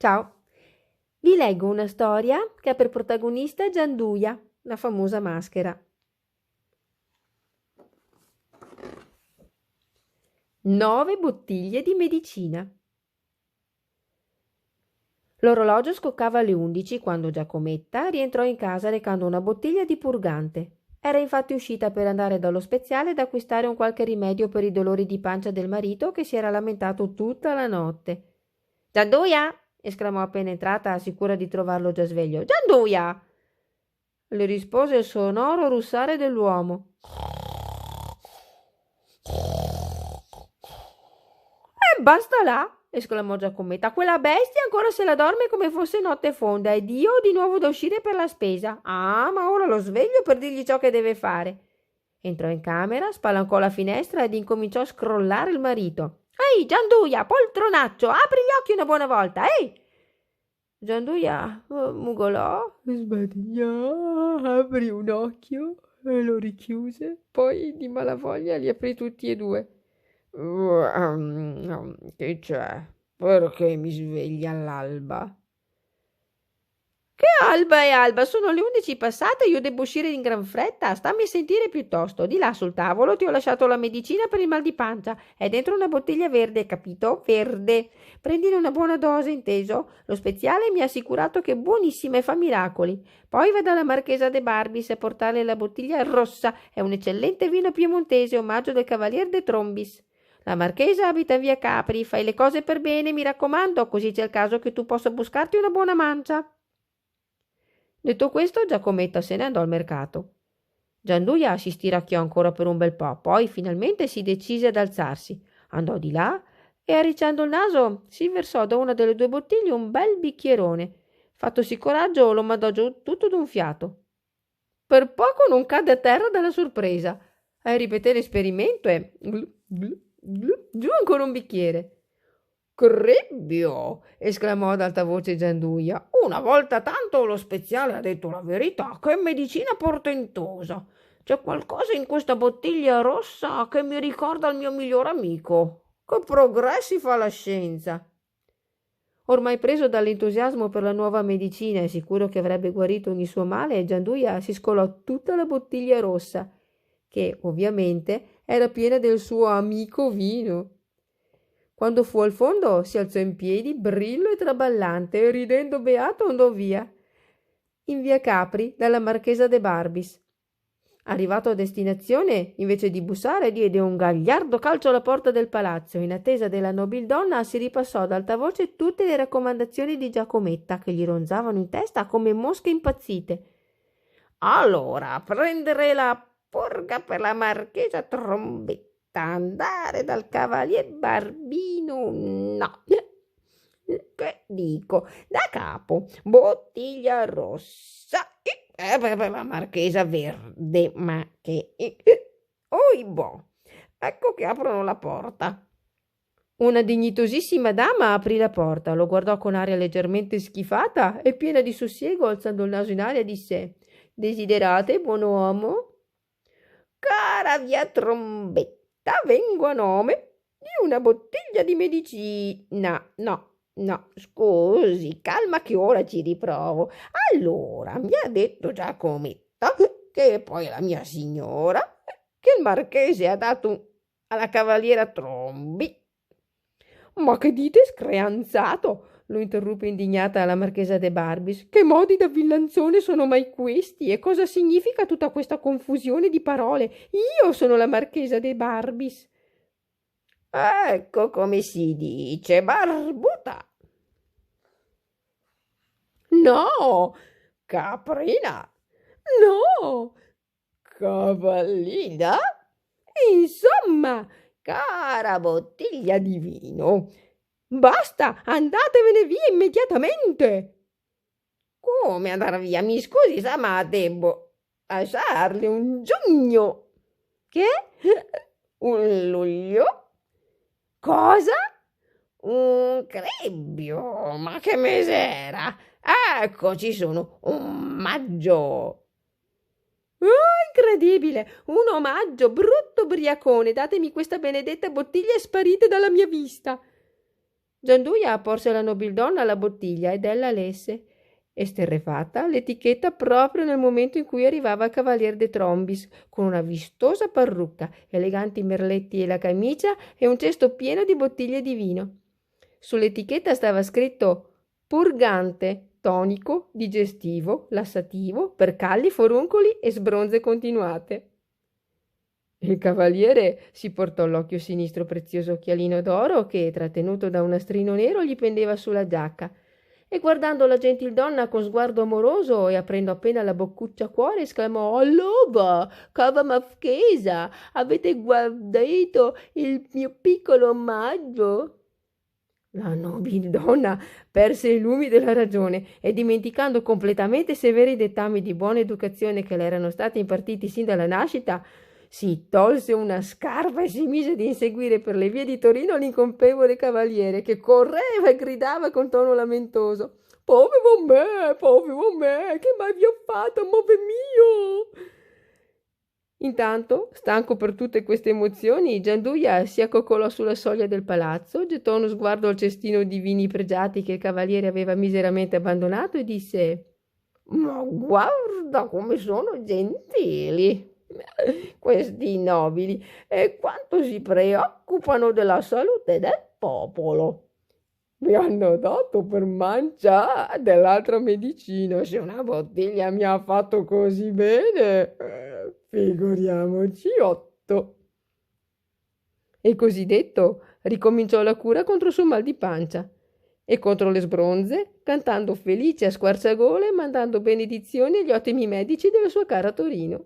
Ciao, vi leggo una storia che ha per protagonista Gianduia, la famosa maschera. 9 bottiglie di medicina. L'orologio scoccava alle 11 quando Giacometta rientrò in casa recando una bottiglia di purgante. Era infatti uscita per andare dallo speziale ad acquistare un qualche rimedio per i dolori di pancia del marito che si era lamentato tutta la notte. «Gianduia!» esclamò appena entrata, sicura di trovarlo già sveglio. «Gianduia!» le rispose il sonoro russare dell'uomo. Basta là!» esclamò Giacometta. «Quella bestia ancora se la dorme come fosse notte fonda ed io ho di nuovo da uscire per la spesa. Ah, ma ora lo sveglio per dirgli ciò che deve fare.» Entrò in camera, spalancò la finestra ed incominciò a scrollare il marito. «Ehi, Gianduia, poltronaccio, apri gli occhi una buona volta, ehi!» Gianduia mugolò, sbadigliò, aprì un occhio e lo richiuse, poi di malavoglia li aprì tutti e due. Che c'è? Perché mi svegli all'alba? Che alba e alba? Sono le 11 passate e io devo uscire in gran fretta. Stammi a sentire piuttosto. Di là sul tavolo ti ho lasciato la medicina per il mal di pancia. È dentro una bottiglia verde, capito? Verde. Prendine una buona dose, inteso? Lo speziale mi ha assicurato che è buonissima e fa miracoli. Poi va dalla marchesa De Barbis a portarle la bottiglia rossa. È un eccellente vino piemontese, omaggio del cavalier de Trombis. La marchesa abita in via Capri. Fai le cose per bene, mi raccomando, così c'è il caso che tu possa buscarti una buona mancia. Detto questo, Giacometta se ne andò al mercato. Gianduia si stiracchiò ancora per un bel po', poi finalmente si decise ad alzarsi. Andò di là e, arricciando il naso, si versò da una delle 2 bottiglie un bel bicchierone. Fattosi coraggio, lo mandò giù tutto d'un fiato. Per poco non cadde a terra dalla sorpresa. Ripeté l'esperimento e giù ancora un bicchiere. «Cribbio!» esclamò ad alta voce Gianduia. «Una volta tanto lo speziale ha detto la verità. Che medicina portentosa! C'è qualcosa in questa bottiglia rossa che mi ricorda il mio miglior amico. Che progressi fa la scienza!» Ormai preso dall'entusiasmo per la nuova medicina e sicuro che avrebbe guarito ogni suo male, Gianduia si scolò tutta la bottiglia rossa, che ovviamente era piena del suo amico vino. Quando fu al fondo si alzò in piedi, brillo e traballante, e ridendo beato andò via. In via Capri, dalla marchesa De Barbis. Arrivato a destinazione, invece di bussare, diede un gagliardo calcio alla porta del palazzo. In attesa della nobildonna si ripassò ad alta voce tutte le raccomandazioni di Giacometta, che gli ronzavano in testa come mosche impazzite. «Allora, prendere la purga per la marchesa Trombetta, andare dal cavalier Barbino, no, che dico, da capo, bottiglia rossa, per la marchesa verde, ma che, oibò, ecco che aprono la porta.» Una dignitosissima dama aprì la porta, lo guardò con aria leggermente schifata e piena di sussiego, alzando il naso in aria, disse: «Desiderate, buon uomo?» «Cara via Trombetta, vengo a nome di una bottiglia di medicina. No, scusi, calma che ora ci riprovo. Allora, mi ha detto Giacometta, che poi è la mia signora, che il marchese ha dato alla cavaliera Trombi.» «Ma che dite, screanzato?» lo interruppe indignata la marchesa De Barbis. «Che modi da villanzone sono mai questi? E cosa significa tutta questa confusione di parole? Io sono la marchesa De Barbis.» «Ecco come si dice, barbuta.» «No, caprina.» «No, cavallina.» «Insomma, cara bottiglia di vino. Basta, andatevene via immediatamente.» «Come andare via? Mi scusi, sa, ma debbo lasciarle un giugno.» «Che? Un luglio.» «Cosa?» «Un cribbio. Ma che misera! Ecco, ci sono un maggio.» «Oh, incredibile! Un omaggio, brutto briacone! Datemi questa benedetta bottiglia e sparite dalla mia vista!» Gianduia porse alla nobildonna la bottiglia ed ella lesse. Esterrefatta l'etichetta proprio nel momento in cui arrivava il cavalier de Trombis, con una vistosa parrucca, eleganti merletti e la camicia e un cesto pieno di bottiglie di vino. Sull'etichetta stava scritto purgante, tonico, digestivo, lassativo, per calli, foruncoli e sbronze continuate. Il cavaliere si portò l'occhio sinistro prezioso occhialino d'oro che, trattenuto da un nastrino nero, gli pendeva sulla giacca, e guardando la gentildonna con sguardo amoroso e aprendo appena la boccuccia a cuore, esclamò: allora, cava marchesa, avete guardato il mio piccolo omaggio? La nobildonna perse i lumi della ragione e, dimenticando completamente i severi dettami di buona educazione che le erano stati impartiti sin dalla nascita, si tolse una scarpa e si mise ad inseguire per le vie di Torino l'incolpevole cavaliere, che correva e gridava con tono lamentoso: povero me, che mai vi ho fatto, amore mio? Intanto, stanco per tutte queste emozioni, Gianduia si accoccolò sulla soglia del palazzo, gettò uno sguardo al cestino di vini pregiati che il cavaliere aveva miseramente abbandonato e disse: ma guarda come sono gentili questi nobili e quanto si preoccupano della salute del popolo. Mi hanno dato per mangiare dell'altra medicina. Se una bottiglia mi ha fatto così bene, figuriamoci 8. E così detto, ricominciò la cura contro il suo mal di pancia e contro le sbronze, cantando felice a squarciagole e mandando benedizioni agli ottimi medici della sua cara Torino.